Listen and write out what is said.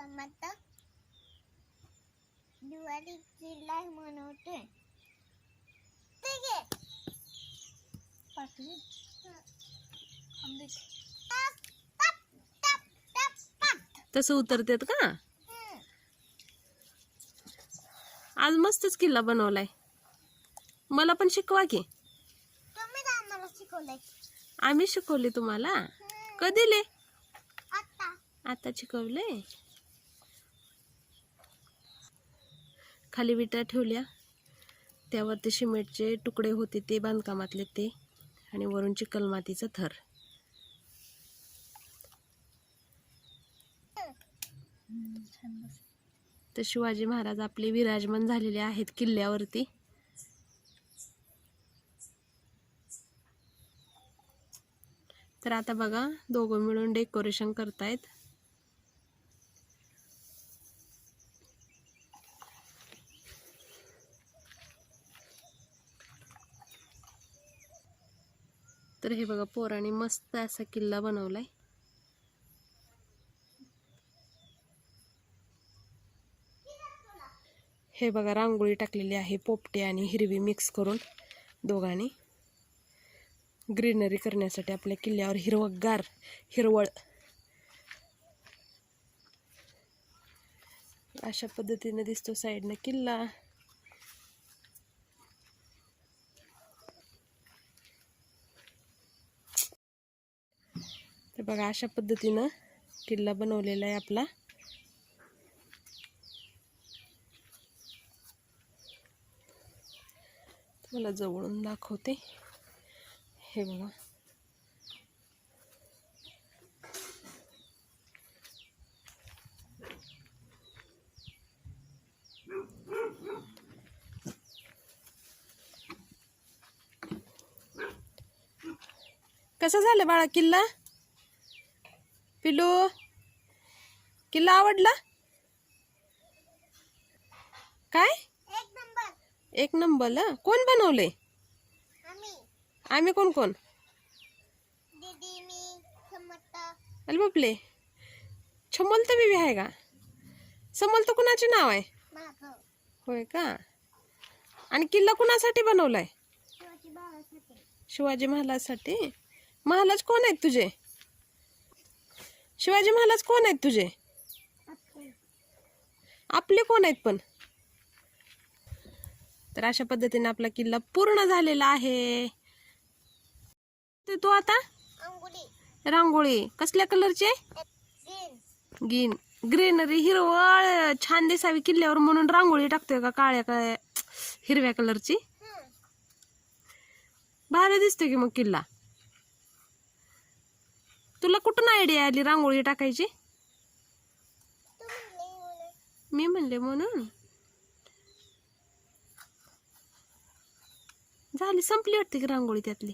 बांधकामात दिवाळीची लाईन मनवते. ते घे पाठी आंबे तसं उतरतेत का? आज मस्तच किल्ला बनवलाय. मला पण शिकवा की. तुम्ही आम्हाला शिकवलंय. आम्ही शिकवले तुम्हाला? कधीले? आता आता शिकवले. खाली विटा ठेवल्या, त्यावरती सिमेंटचे तुकडे होते ते बांधकामातले ते, आणि वरून चिकलमातीचा थर. तर शिवाजी महाराज आपले विराजमान झालेले आहेत किल्ल्यावरती. तर आता बघा दोघं मिळून डेकोरेशन करतायत. तर हे बघा पोरांनी मस्त असा किल्ला बनवलाय. हे बघा रांगोळी टाकलेली आहे पोपटी आणि हिरवी मिक्स करून दोघांनी. ग्रीनरी करण्यासाठी आपल्या किल्ल्यावर हिरवगार हिरवळ अशा पद्धतीने दिसतो साईडने किल्ला. तर बघा अशा पद्धतीनं किल्ला बनवलेला आहे आपला. मला जवळून दाखवते. हे बघा कसं झालं बाळा किल्ला? पिलू किल्ला आवडला काय? एक नंबर. एक नंबर. कोण बनवले? आम्ही कोण कोण? दीदी मी समता. अरे बापले, छमलत बेबी आहे का? समलत कुणाचे नाव आहे? माझं होय का? आणि किल्ला कुणासाठी बनवलाय? शिवाजी महाराजांसाठी. शिवाजी महाराजसाठी. महाराज कोण आहेत तुझे? शिवाजी महाराज कोण आहेत तुझे? आपले कोण आहेत पण? तर अशा पद्धतीने आपला किल्ला पूर्ण झालेला आहे. तो आता रांगोळी कसल्या कलरची आहे? ग्रीनरी हिरवळ छान दिसावी किल्ल्यावर म्हणून रांगोळी टाकतोय का काळ्या काळ्या हिरव्या कलरची? भारी दिसतोय की मग किल्ला. तुला कुठून आयडिया आली रांगोळी टाकायची? मी म्हणले म्हणून. झाली संपली वाटते की रांगोळी त्यातली.